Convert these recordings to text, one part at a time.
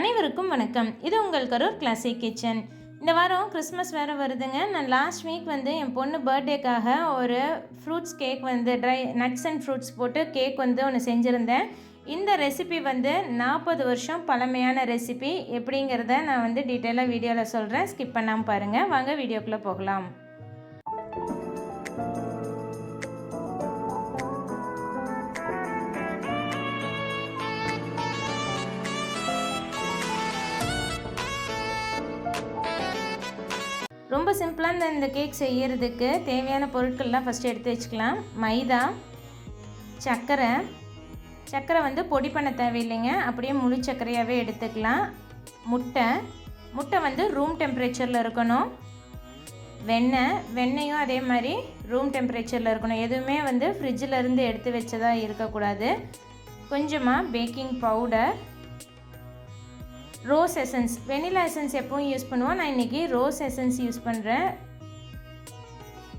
அனைவருக்கும் வணக்கம். இது உங்கள் கரூர் கிளாசிக் கிச்சன். இந்த வாரம் கிறிஸ்மஸ் வேறு வருதுங்க. நான் லாஸ்ட் வீக் என் பொண்ணு பர்த்டேக்காக ஒரு fruits cake dry nuts and fruits போட்டு கேக் ஒன்று செஞ்சுருந்தேன். இந்த ரெசிபி 40 வருஷம் பழமையான ரெசிபி. எப்படிங்கிறத நான் டீட்டெயிலாக வீடியோவில் சொல்கிறேன். ஸ்கிப் பண்ணாமல் பாருங்கள். வாங்க வீடியோக்குள்ளே போகலாம். ரொம்ப சிம்பிளாக இந்த கேக் செய்கிறதுக்கு தேவையான பொருட்கள்லாம் ஃபஸ்ட்டு எடுத்து வச்சுக்கலாம். மைதா, சர்க்கரை பொடி பண்ண தேவையில்லைங்க, அப்படியே முழு சர்க்கரையாகவே எடுத்துக்கலாம். முட்டை ரூம் டெம்பரேச்சரில் இருக்கணும். வெண்ணெயும் அதே மாதிரி ரூம் டெம்பரேச்சரில் இருக்கணும். எதுவுமே ஃப்ரிட்ஜில் இருந்து எடுத்து வச்சதாக இருக்கக்கூடாது. கொஞ்சமாக baking powder, rose essence. Vanilla essence எப்பவும் யூஸ் பண்ணுவோம், நான் இன்றைக்கி ரோஸ் எசன்ஸ் யூஸ் பண்ணுறேன்.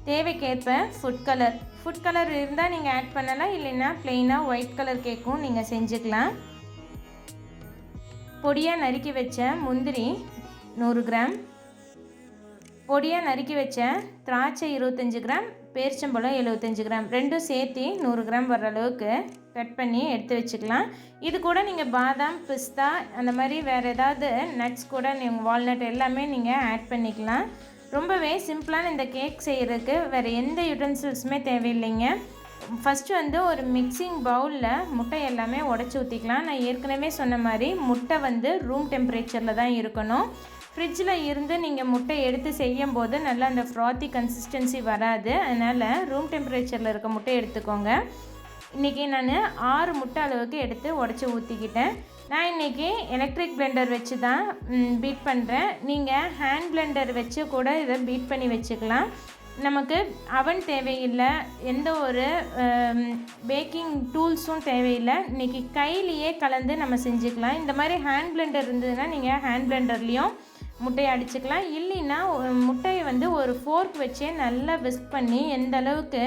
தேவைக்கேற்ப ஃபுட் கலர் இருந்தால் நீங்கள் ஆட் பண்ணலாம், இல்லைன்னா ப்ளெயினாக ஒயிட் கலர் கேக்கும் நீங்கள் செஞ்சுக்கலாம். பொடியாக நறுக்கி வச்ச முந்திரி 100 கிராம், பொடியாக நறுக்கி வச்ச திராட்சை 25 கிராம், பேரிச்சம்பழம் 75 கிராம், ரெண்டும் சேர்த்து 100 கிராம் வர அளவுக்கு கட் பண்ணி எடுத்து வச்சுக்கலாம். இது கூட நீங்கள் பாதாம், பிஸ்தா, அந்த மாதிரி வேறு ஏதாவது நட்ஸ் கூட நீங்கள் வால்நட் எல்லாமே நீங்கள் ஆட் பண்ணிக்கலாம். ரொம்பவே சிம்பிளான இந்த கேக் செய்கிறதுக்கு வேறு எந்த யுட்டென்சில்ஸுமே தேவையில்லைங்க. ஃபஸ்ட்டு ஒரு மிக்சிங் பவுலில் முட்டை எல்லாமே உடச்சி ஊற்றிக்கலாம். நான் ஏற்கனவே சொன்ன மாதிரி முட்டை ரூம் டெம்பரேச்சரில் தான் இருக்கணும். ஃப்ரிட்ஜில் இருந்து நீங்கள் முட்டை எடுத்து செய்யும் போது நல்லா அந்த ஃப்ராத்தி கன்சிஸ்டன்சி வராது. அதனால் ரூம் டெம்பரேச்சரில் இருக்க முட்டை எடுத்துக்கோங்க. இன்றைக்கி நான் 6 முட்டை அளவுக்கு எடுத்து உடச்சி ஊற்றிக்கிட்டேன். நான் இன்றைக்கி எலக்ட்ரிக் பிளெண்டர் வச்சு தான் பீட் பண்ணுறேன். நீங்கள் ஹேண்ட் பிளெண்டர் வச்சு கூட இதை பீட் பண்ணி வச்சுக்கலாம். நமக்கு அவன் தேவையில்லை, எந்த ஒரு பேக்கிங் டூல்ஸும் தேவையில்லை. இன்றைக்கி கையிலையே கலந்து நம்ம செஞ்சுக்கலாம். இந்த மாதிரி ஹேண்ட் பிளெண்டர் இருந்ததுன்னா நீங்கள் ஹேண்ட் பிளெண்டர்லேயும் முட்டையை அடிச்சுக்கலாம். இல்லைன்னா முட்டையை ஒரு ஃபோர்க் வச்சே நல்லா விஸ்க் பண்ணி எந்த அளவுக்கு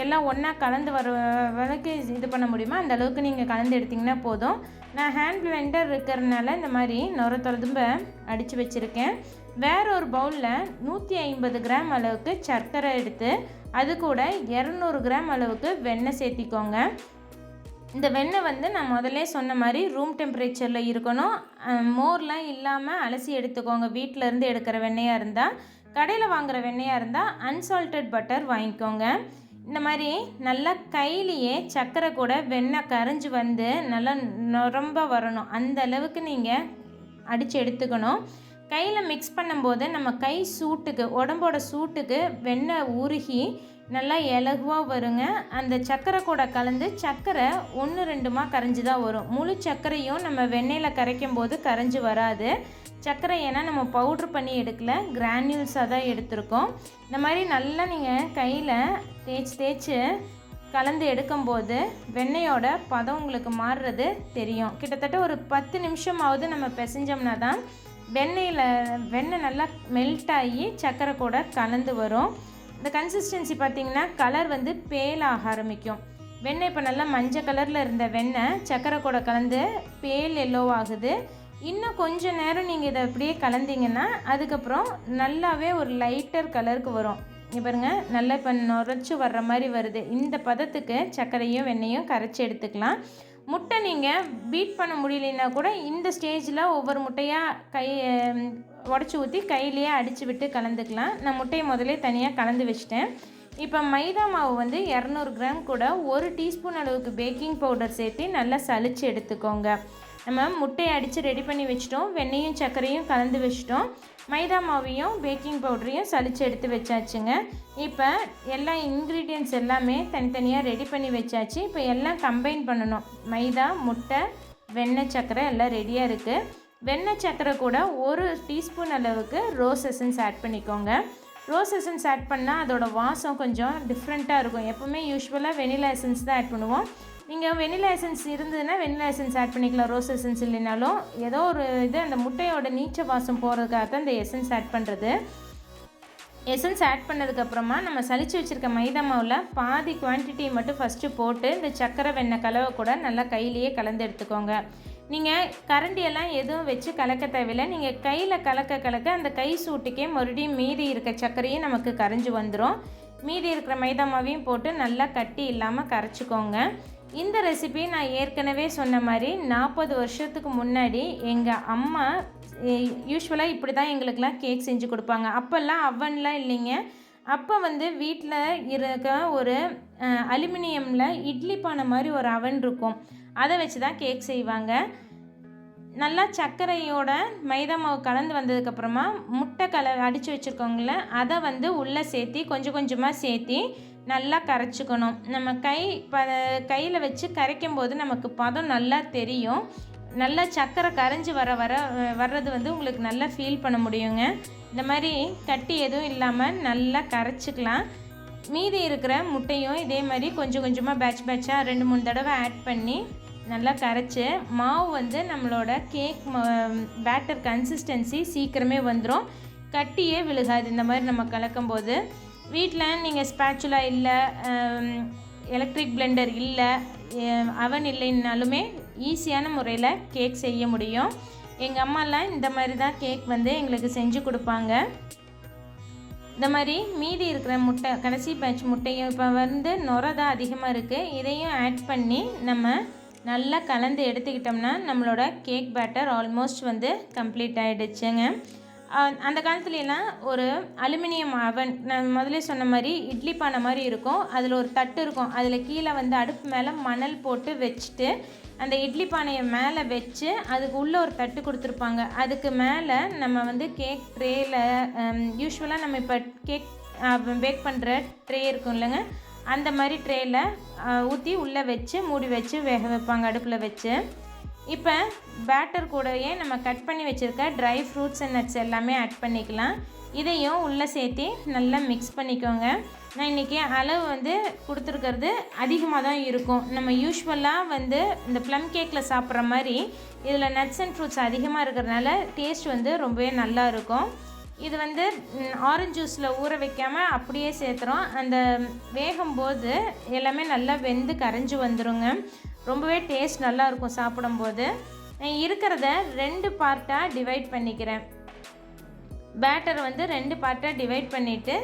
எல்லாம் ஒன்றா கலந்து வர வரைக்கும் இது பண்ண முடியுமோ அந்த அளவுக்கு நீங்கள் கலந்து எடுத்திங்கன்னா போதும். நான் ஹேண்ட் பிளெண்டர் இருக்கிறதுனால இந்த மாதிரி நுர தொழும்ப அடித்து வச்சுருக்கேன். வேற ஒரு பவுலில் 150 கிராம் அளவுக்கு சர்க்கரை எடுத்து அது கூட 200 கிராம் அளவுக்கு வெண்ணெய் சேர்த்திக்கோங்க. இந்த வெண்ணெய் நான் முதல்ல சொன்ன மாதிரி ரூம் டெம்பரேச்சரில் இருக்கணும். மோர்லாம் இல்லாமல் அலசி எடுத்துக்கோங்க. வீட்டில் இருந்து எடுக்கிற வெண்ணெயாக இருந்தால், கடையில் வாங்குகிற வெண்ணெயாக இருந்தால் அன்சால்டட் பட்டர் வாங்கிக்கோங்க. இந்த மாதிரி நல்லா கையிலேயே சர்க்கரை கூட வெண்ணெய் கரைஞ்சி நல்லா ரொம்ப வரணும். அந்த அளவுக்கு நீங்கள் அடித்து எடுத்துக்கணும். கையில் மிக்ஸ் பண்ணும்போது நம்ம கை சூட்டுக்கு, உடம்போட சூட்டுக்கு வெண்ணெய் உருகி நல்லா இலகுவாக வருங்க. அந்த சர்க்கரை கூட கலந்து சர்க்கரை 1-2மா கரைஞ்சி தான் வரும். முழு சர்க்கரையும் நம்ம வெண்ணெயில் கரைக்கும் போது கரைஞ்சி வராது. சர்க்கரை ஏன்னா நம்ம பவுட்ரு பண்ணி எடுக்கல, கிரானியூல்ஸாக தான் எடுத்திருக்கோம். இந்த மாதிரி நல்லா நீங்கள் கையில் தேய்ச்சி கலந்து எடுக்கும்போது வெண்ணெயோட பதம் உங்களுக்கு மாறுறது தெரியும். கிட்டத்தட்ட ஒரு 10 நிமிஷமாவது நம்ம பிசைஞ்சோம்னா தான் வெண்ணெய் நல்லா மெல்ட் ஆகி சர்க்கரை கூட கலந்து வரும். இந்த கன்சிஸ்டன்சி பார்த்திங்கன்னா கலர் பேல் ஆக ஆரம்பிக்கும். வெண்ணெய் இப்போ நல்லா மஞ்சள் கலரில் இருந்த வெண்ணெய் சர்க்கரை கூட கலந்து பேல் எல்லோ ஆகுது. இன்னும் கொஞ்சம் நேரம் நீங்கள் இதை அப்படியே கலந்தீங்கன்னா அதுக்கப்புறம் நல்லாவே ஒரு லைட்டர் கலருக்கு வரும். இங்கே பாருங்கள், நல்லா இப்போ நுரைச்சி வர்ற மாதிரி வருது. இந்த பதத்துக்கு சர்க்கரையும் வெண்ணெயும் கரைச்சி எடுத்துக்கலாம். முட்டை நீங்கள் பீட் பண்ண முடியலன்னா கூட இந்த ஸ்டேஜில் ஒவ்வொரு முட்டையாக உடச்சி ஊற்றி கையிலேயே அடித்து விட்டு கலந்துக்கலாம். நான் முட்டையை முதலே தனியாக கலந்து வச்சிட்டேன். இப்போ மைதா மாவு 200 கிராம் கூட 1 டீஸ்பூன் அளவுக்கு பேக்கிங் பவுடர் சேர்த்து நல்லா சலிச்சு எடுத்துக்கோங்க. நம்ம முட்டையை அடித்து ரெடி பண்ணி வச்சிட்டோம். வெண்ணெயும் சர்க்கரையும் கலந்து வச்சிட்டோம். மைதா மாவையும் பேக்கிங் பவுடரையும் சலிச்சு எடுத்து வச்சாச்சுங்க. இப்போ எல்லா இன்க்ரீடியன்ட்ஸ் எல்லாமே தனித்தனியாக ரெடி பண்ணி வச்சாச்சு. இப்போ எல்லாம் கம்பைன் பண்ணணும். மைதா, முட்டை, வெண்ணெய், சர்க்கரை எல்லாம் ரெடியாக இருக்குது. வெண்ணெய் சர்க்கரை கூட 1 டீஸ்பூன் அளவுக்கு ரோஸ் எசன்ஸ் ஆட் பண்ணிக்கோங்க. ரோஸ் எசன்ஸ் ஆட் பண்ணால் அதோட வாசம் கொஞ்சம் டிஃப்ரெண்ட்டாக இருக்கும். எப்போவுமே யூஸ்வலாக வெனிலா எசன்ஸ் தான் ஆட் பண்ணுவோம். நீங்கள் வெனிலா எசன்ஸ் இருந்ததுன்னா வெனிலா எசன்ஸ் ஆட் பண்ணிக்கலாம். ரோஸ் எசன்ஸ் இல்லைனாலும் ஏதோ ஒரு இது அந்த முட்டையோட நீச்ச வாசம் போகிறதுக்காக தான் இந்த எசன்ஸ் ஆட் பண்ணுறது. எசன்ஸ் ஆட் பண்ணதுக்கப்புறமா நம்ம சலிச்சு வச்சுருக்க மைதா மாவில் பாதி குவான்டிட்டி மட்டும் ஃபஸ்ட்டு போட்டு இந்த சர்க்கரை வெண்ணெய் கலவை கூட நல்லா கையிலேயே கலந்து எடுத்துக்கோங்க. நீங்கள் கரண்டியெல்லாம் எதுவும் வச்சு கலக்க தேவையில்லை. நீங்கள் கையில் கலக்க அந்த கை சூட்டுக்கே மறுபடியும் மீதி இருக்க சர்க்கரையும் நமக்கு கரைஞ்சி வந்துடும். மீதி இருக்கிற மைதா மாவையும் போட்டு நல்லா கட்டி இல்லாமல் கரைச்சிக்கோங்க. இந்த ரெசிபி நான் ஏற்கனவே சொன்ன மாதிரி 40 வருஷத்துக்கு முன்னாடி எங்கள் அம்மா யூஸ்வலாக இப்படி தான் எங்களுக்கெல்லாம் கேக் செஞ்சு கொடுப்பாங்க. அப்போல்லாம் அவன்லாம் இல்லைங்க. அப்போ வீட்டில் இருக்க ஒரு அலுமினியமில் இட்லி பானை மாதிரி ஒரு அவன் இருக்கும். அதை வச்சு தான் கேக் செய்வாங்க. நல்லா சர்க்கரையோட மைதா மாவு கலந்து வந்ததுக்கப்புறமா முட்டை அடித்து வச்சுருக்கோங்கள அதை உள்ளே சேர்த்தி கொஞ்சம் கொஞ்சமாக சேர்த்தி நல்லா கரைச்சிக்கணும். நம்ம கையில் வச்சு கரைக்கும் போது நமக்கு பதம் நல்லா தெரியும். நல்லா சர்க்கரை கரைஞ்சி வர்றது உங்களுக்கு நல்லா ஃபீல் பண்ண முடியுங்க. இந்த மாதிரி கட்டி எதுவும் இல்லாமல் நல்லா கரைச்சிக்கலாம். மீதி இருக்கிற முட்டையும் இதே மாதிரி கொஞ்சம் கொஞ்சமாக பேட்சாக 2-3 தடவை ஆட் பண்ணி நல்லா கரைச்சி மாவு நம்மளோட கேக் பேட்டர் கன்சிஸ்டன்சி சீக்கிரமே வந்துடும். கட்டியே விழுகாது. இந்த மாதிரி நம்ம கலக்கும்போது வீட்டில் நீங்கள் ஸ்பேச்சுலா இல்லை, எலக்ட்ரிக் பிளெண்டர் இல்லை, அவன் இல்லைன்னாலுமே ஈஸியான முறையில் கேக் செய்ய முடியும். எங்கள் அம்மாலாம் இந்த மாதிரி தான் கேக் எங்களுக்கு செஞ்சு கொடுப்பாங்க. இந்த மாதிரி மீதி இருக்கிற முட்டை கடைசி பேட்ச் முட்டையும் இப்போ நுரை தான் அதிகமாக இருக்குது. இதையும் ஆட் பண்ணி நம்ம நல்லா கலந்து எடுத்துக்கிட்டோம்னா நம்மளோட கேக் பேட்டர் ஆல்மோஸ்ட் கம்ப்ளீட் ஆகிடுச்சுங்க. அந்த காலத்துலலாம் ஒரு அலுமினியம் அவன், நான் முதல்ல சொன்ன மாதிரி இட்லி பானை மாதிரி இருக்கும். அதில் ஒரு தட்டு இருக்கும். அதில் கீழே அடுப்பு மேலே மணல் போட்டு வச்சுட்டு அந்த இட்லி பானையை மேலே வச்சு அதுக்கு உள்ளே ஒரு தட்டு கொடுத்துருப்பாங்க. அதுக்கு மேலே நம்ம கேக் ட்ரேயில் யூஸ்வலாக நம்ம இப்போ கேக் பேக் பண்ணுற ட்ரே இருக்கும் இல்லைங்க, அந்த மாதிரி ட்ரேயில் ஊற்றி உள்ளே வச்சு மூடி வச்சு வேக வைப்பாங்க அடுப்பில் வச்சு. இப்போ பேட்டர் கூடவே நம்ம கட் பண்ணி வச்சுருக்க ட்ரை ஃப்ரூட்ஸ் அண்ட் நட்ஸ் எல்லாமே ஆட் பண்ணிக்கலாம். இதையும் உள்ளே சேர்த்து நல்லா மிக்ஸ் பண்ணிக்கோங்க. நான் இன்றைக்கி அளவு கொடுத்துருக்கிறது அதிகமாக தான் இருக்கும். நம்ம யூஸ்வலாக இந்த ப்ளம் கேக்கில் சாப்பிட்ற மாதிரி இதில் நட்ஸ் அண்ட் ஃப்ரூட்ஸ் அதிகமாக இருக்கிறதுனால டேஸ்ட் ரொம்பவே நல்லா இருக்கும். இது ஆரஞ்சு ஜூஸில் ஊற வைக்காமல் அப்படியே சேர்த்துறோம். அந்த வேகும்போது எல்லாமே நல்லா வெந்து கரைஞ்சி வந்துடுங்க. ரொம்பவே டேஸ்ட் நல்லாயிருக்கும் சாப்பிடும்போது. இருக்கிறத 2 பார்ட்டாக டிவைட் பண்ணிக்கிறேன். பேட்டரை 2 பார்ட்டாக டிவைட் பண்ணிவிட்டு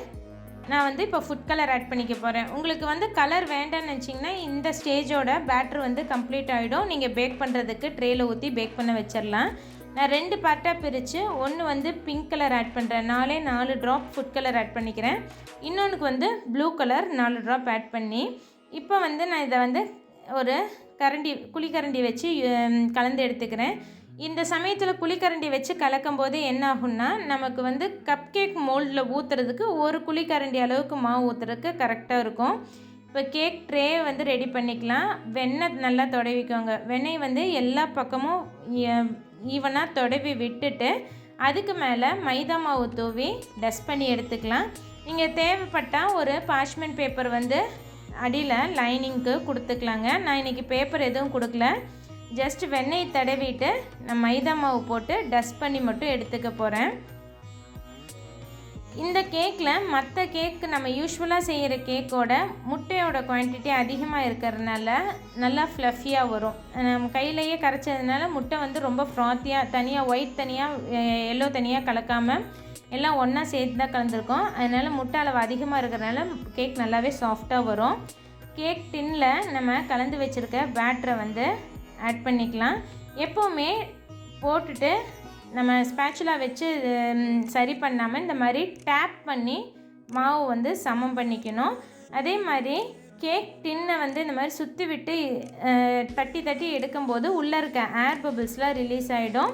நான் இப்போ ஃபுட் கலர் ஆட் பண்ணிக்க போகிறேன். உங்களுக்கு கலர் வேண்டாம்னு நினச்சிங்கன்னா இந்த ஸ்டேஜோட பேட்டர் கம்ப்ளீட் ஆகிடும். நீங்கள் பேக் பண்ணுறதுக்கு ட்ரேயில் ஊற்றி பேக் பண்ண வச்சிடலாம். நான் 2 பார்ட்டாக பிரித்து ஒன்று பிங்க் கலர் ஆட் பண்ணுறேன். 4 ட்ராப் ஃபுட் கலர் ஆட் பண்ணிக்கிறேன். இன்னொன்றுக்கு ப்ளூ கலர் 4 ட்ராப் ஆட் பண்ணி இப்போ நான் இதை ஒரு குழிக்கரண்டி வச்சு கலந்து எடுத்துக்கிறேன். இந்த சமயத்தில் குழிக்கரண்டி வச்சு கலக்கும் போது என்ன ஆகும்னா நமக்கு கப் கேக் மோல்டில் ஊற்றுறதுக்கு ஒரு குழிக்கரண்டி அளவுக்கு மாவு ஊற்றுறதுக்கு கரெக்டாக இருக்கும். இப்போ கேக் ட்ரே ரெடி பண்ணிக்கலாம். வெண்ணெய் நல்லா தடவிக்கோங்க. வெண்ணெய் எல்லா பக்கமும் ஈவனாக தடவி விட்டுட்டு அதுக்கு மேலே மைதா மாவு தூவி டஸ்ட் பண்ணி எடுத்துக்கலாம். நீங்கள் தேவைப்பட்டால் ஒரு பார்ச்மெண்ட் பேப்பர் அடியில் லைனிங்க்கு கொடுத்துக்கலாங்க. நான் இன்றைக்கி பேப்பர் எதுவும் கொடுக்கல. ஜஸ்ட் வெண்ணெய் தடவிட்டு நான் மைதா மாவு போட்டு டஸ்ட் பண்ணி மட்டும் எடுத்துக்க போகிறேன். இந்த கேக்கில் மற்ற கேக்கு நம்ம யூஸ்வலாக செய்கிற கேக்கோட முட்டையோட குவான்டிட்டி அதிகமாக இருக்கிறதுனால நல்லா ஃப்ளஃபியாக வரும். நம்ம கையிலையே கரைச்சதுனால முட்டை ரொம்ப ஃப்ராத்தியாக தனியாக ஒயிட் தனியாக எல்லோ தனியாக கலக்காமல் எல்லாம் ஒன்றா சேர்த்து தான் கலந்துருக்கோம். அதனால் முட்டை அளவு அதிகமாக இருக்கிறதுனால கேக் நல்லாவே சாஃப்டாக வரும். கேக் டின்னில் நம்ம கலந்து வச்சுருக்க பேட்டரை ஆட் பண்ணிக்கலாம். எப்போவுமே போட்டுட்டு நம்ம ஸ்பேச்சுலா வச்சு சரி பண்ணாமல் இந்த மாதிரி டேப் பண்ணி மாவு சமம் பண்ணிக்கணும். அதே மாதிரி கேக் டின்னை இந்த மாதிரி சுற்றி விட்டு தட்டி எடுக்கும்போது உள்ளே இருக்க ஏர் பபிள்ஸ்லாம் ரிலீஸ் ஆகிடும்.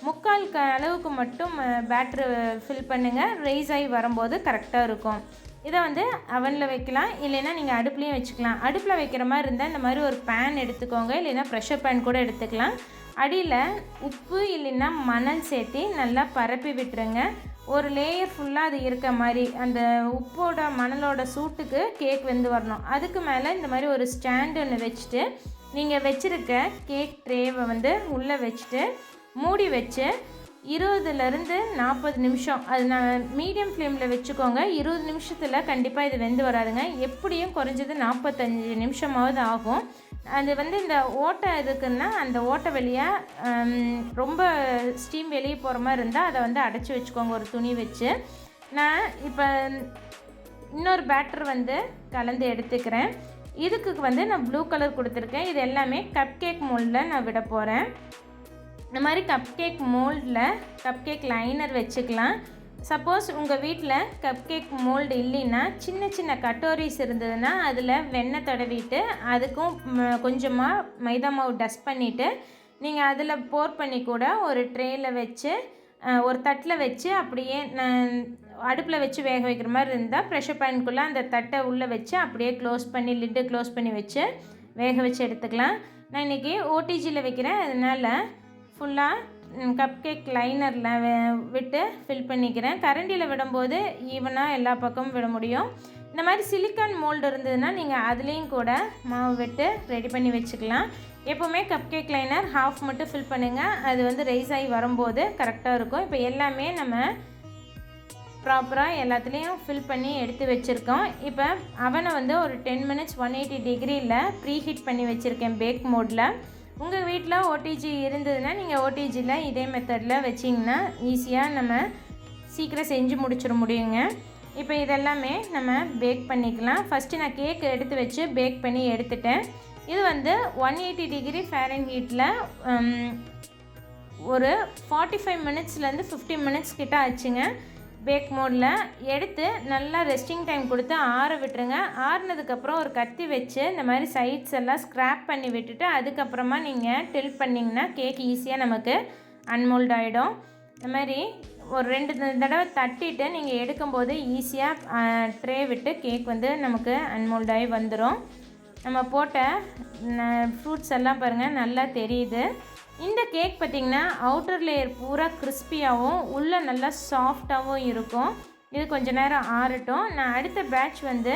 3/4 அளவுக்கு மட்டும் பேட்ரு ஃபில் பண்ணுங்கள். ரைஸ் ஆகி வரும்போது கரெக்டாக இருக்கும். இதை அவனில் வைக்கலாம், இல்லைன்னா நீங்கள் அடுப்புலேயும் வச்சுக்கலாம். அடுப்பில் வைக்கிற மாதிரி இருந்தால் இந்த மாதிரி ஒரு பேன் எடுத்துக்கோங்க, இல்லைன்னா ப்ரெஷர் பேன் கூட எடுத்துக்கலாம். அடியில் உப்பு இல்லைன்னா மணல் சேர்த்து நல்லா பரப்பி விட்டுருங்க. ஒரு லேயர் ஃபுல்லாக அது இருக்க மாதிரி அந்த உப்போட மணலோட சூட்டுக்கு கேக் வரணும். அதுக்கு மேலே இந்த மாதிரி ஒரு ஸ்டாண்டு ஒன்று வச்சுட்டு நீங்கள் வச்சுருக்க கேக் ட்ரேவை உள்ளே வச்சுட்டு மூடி வச்சு 20லேருந்து 40 நிமிஷம், அது நான் மீடியம் ஃப்ளேமில் வச்சுக்கோங்க. 20 நிமிஷத்தில் கண்டிப்பாக இது வெந்து வராதுங்க. எப்படியும் குறைஞ்சது 45 நிமிஷமாவது ஆகும். அது வந்து இந்த ஓட்டை இருக்குன்னா அந்த ஓட்டை வழியாக ரொம்ப ஸ்டீம் வெளியே போகிற மாதிரி இருந்தால் அதை வந்து அடைச்சி வச்சுக்கோங்க ஒரு துணி வச்சு. நான் இப்போ இன்னொரு பேட்டர் வந்து கலந்து எடுத்துக்கிறேன். இதுக்கு வந்து நான் ப்ளூ கலர் கொடுத்துருக்கேன். இது எல்லாமே கப் கேக் மோல்டில் நான் விட போகிறேன். இந்த மாதிரி கப் கேக் மோல்டில் கப் கேக் லைனர் வச்சுக்கலாம். சப்போஸ் உங்கள் வீட்டில் கப் கேக் மோல்டு இல்லைன்னா சின்ன சின்ன கட்டோரிஸ் இருந்ததுன்னா அதில் வெண்ணெய் தடவிட்டு அதுக்கும் கொஞ்சமாக மைதா மாவு டஸ்ட் பண்ணிவிட்டு நீங்கள் அதில் போர் பண்ணி கூட ஒரு ட்ரேயில் வச்சு ஒரு தட்டில் வச்சு அப்படியே அடுப்பில் வச்சு வேக வைக்கிற மாதிரி இருந்தால் ப்ரெஷர் பேனுக்குள்ளே அந்த தட்டை உள்ளே வச்சு அப்படியே க்ளோஸ் பண்ணி லிட்டு க்ளோஸ் பண்ணி வச்சு வேக வச்சு எடுத்துக்கலாம். நான் இன்றைக்கி ஓடிஜியில் வைக்கிறேன், அதனால் ஃபுல்லாக கப் கேக் லைனரில் விட்டு ஃபில் பண்ணிக்கிறேன். கரண்டியில் விடும்போது ஈவனாக எல்லா பக்கமும் விட முடியும். இந்த மாதிரி சிலிக்கான் மோல்டு இருந்ததுன்னா நீங்கள் அதுலேயும் கூட மாவு விட்டு ரெடி பண்ணி வச்சுக்கலாம். எப்போவுமே கப் கேக் லைனர் ஹாஃப் மட்டும் ஃபில் பண்ணுங்கள், அது வந்து ரைஸ் ஆகி வரும்போது கரெக்டாக இருக்கும். இப்போ எல்லாமே நம்ம ப்ராப்பராக எல்லாத்துலேயும் ஃபில் பண்ணி எடுத்து வச்சுருக்கோம். இப்போ அவனை வந்து ஒரு 10 மினிட்ஸ் 180 டிகிரியில் ப்ரீ ஹீட் பண்ணி வச்சுருக்கேன் பேக் மோடில். உங்கள் வீட்டில் ஓடிஜி இருந்ததுன்னா நீங்கள் ஓடிஜியில் இதே மெத்தடில் வச்சிங்கன்னா ஈஸியாக நம்ம சீக்கிரம் செஞ்சு முடிச்சிட முடியுங்க. இப்போ இதெல்லாமே நம்ம பேக் பண்ணிக்கலாம். ஃபஸ்ட்டு நான் கேக் எடுத்து வச்சு பேக் பண்ணி எடுத்துட்டேன். இது வந்து 180 டிகிரி ஃபாரன்ஹீட்டில் ஒரு 45 மினிட்ஸ்லேருந்து 50 மினிட்ஸ் கிட்ட ஆச்சுங்க. பேக் மோடில் எடுத்து நல்லா ரெஸ்டிங் டைம் கொடுத்து ஆற விட்டுருங்க. ஆறுனதுக்கப்புறம் ஒரு கத்தி வச்சு இந்த மாதிரி சைட்ஸ் எல்லாம் ஸ்க்ராப் பண்ணி விட்டுட்டு அதுக்கப்புறமா நீங்கள் டில்ட் பண்ணிங்கன்னா கேக் ஈஸியாக நமக்கு அன்மோல்ட் ஆகிடும். இந்த மாதிரி ஒரு 2 தடவை தட்டிட்டு நீங்கள் எடுக்கும்போது ஈஸியாக ட்ரே விட்டு கேக் வந்து நமக்கு அன்மோல்ட் ஆகி வந்துடும். நம்ம போட்ட ஃப்ரூட்ஸ் எல்லாம் பாருங்கள் நல்லா தெரியுது. இந்த கேக் பார்த்திங்கன்னா அவுட்டர் லேயர் பூரா கிறிஸ்பியாகவும் உள்ளே நல்லா சாஃப்டாகவும் இருக்கும். இது கொஞ்சம் நேரம் ஆறட்டும். நான் அடுத்த பேட்ச் வந்து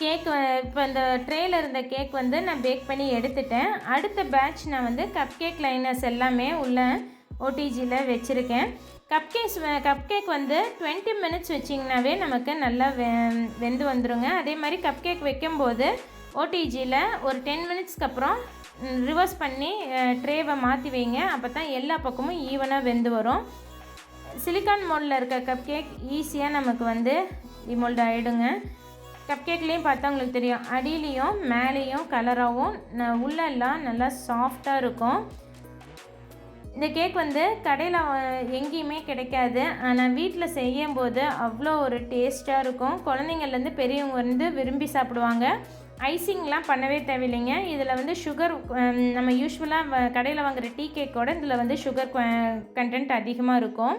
கேக் இப்போ இந்த ட்ரேயில் இருந்த கேக் வந்து நான் பேக் பண்ணி எடுத்துட்டேன். அடுத்த பேட்ச் நான் வந்து கப் கேக் லைனர்ஸ் எல்லாமே உள்ள ஓடிஜியில் வச்சுருக்கேன். கப் கேக் வந்து 20 மினிட்ஸ் வச்சிங்கனாவே நமக்கு நல்லா வெந்து வந்துடுங்க. அதே மாதிரி கப் கேக் வைக்கும்போது ஓடிஜியில் ஒரு 10 மினிட்ஸ்க்கு அப்புறம் ரிவர்ஸ் பண்ணி ட்ரேவை மாற்றி வைங்க. அப்போ தான் எல்லா பக்கமும் ஈவனாக வெந்து வரும். சிலிக்கான் மோல்டில் இருக்க கப் கேக் ஈஸியாக நமக்கு வந்து டிமோல்ட் ஆகிடுங்க. கப் கேக்லேயும் பார்த்தா உங்களுக்கு தெரியும், அடியிலையும் மேலேயும் கலராகவும் உள்ளெல்லாம் நல்லா சாஃப்டாக இருக்கும். இந்த கேக் வந்து கடையில் எங்கேயுமே கிடைக்காது, ஆனால் வீட்டில் செய்யும்போது அவ்வளோ ஒரு டேஸ்ட்டாக இருக்கும். குழந்தைங்கள்லேருந்து பெரியவங்க வந்து விரும்பி சாப்பிடுவாங்க. ஐசிங்லாம் பண்ணவே தேவையில்லைங்க. இதில் வந்து சுகர் நம்ம யூஸ்வலாக கடையில் வாங்குகிற டீ கேக்கோட இதில் வந்து சுகர் கண்டென்ட் அதிகமாக இருக்கும்.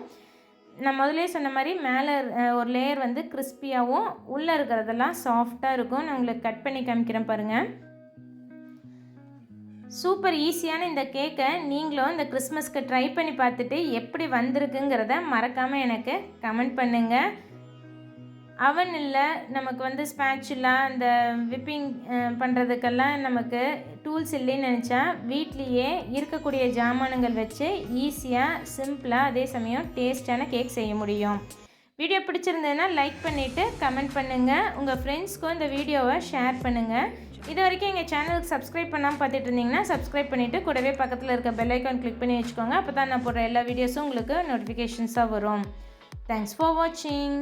நான் முதலே சொன்ன மாதிரி மேலே ஒரு லேயர் வந்து கிறிஸ்பியாகவும் உள்ளே இருக்கிறதெல்லாம் சாஃப்டாக இருக்கும். நான் உங்களுக்கு கட் பண்ணி காமிக்கிறேன் பாருங்கள். சூப்பர் ஈஸியான இந்த கேக்கை நீங்களும் இந்த கிறிஸ்மஸ்க்கு ட்ரை பண்ணி பார்த்துட்டு எப்படி வந்திருக்குங்கிறத மறக்காமல் எனக்கு கமெண்ட் பண்ணுங்கள். அவன் இல்லை, நமக்கு வந்து ஸ்பேச்சுலா இந்த விப்பிங் பண்ணுறதுக்கெல்லாம் நமக்கு டூல்ஸ் இல்லைன்னு நினச்சா வீட்லேயே இருக்கக்கூடிய ஜாமானுங்கள் வச்சு ஈஸியாக சிம்பிளாக அதே சமயம் டேஸ்டான கேக் செய்ய முடியும். வீடியோ பிடிச்சிருந்ததுன்னா லைக் பண்ணிவிட்டு கமெண்ட் பண்ணுங்கள். உங்கள் ஃப்ரெண்ட்ஸ்க்கும் இந்த வீடியோவை ஷேர் பண்ணுங்கள். இது வரைக்கும் எங்கள் சேனலுக்கு சப்ஸ்கிரைப் பண்ணாமல் பார்த்துட்டு இருந்தீங்கன்னா சப்ஸ்கிரைப் பண்ணிவிட்டு கூடவே பக்கத்தில் இருக்க பெல் ஐக்கான் கிளிக் பண்ணி வச்சுக்கோங்க. அப்போ தான் நான் போடுற எல்லா வீடியோஸும் உங்களுக்கு நோட்டிஃபிகேஷன்ஸாக வரும். தேங்க்ஸ் ஃபார் வாட்சிங்.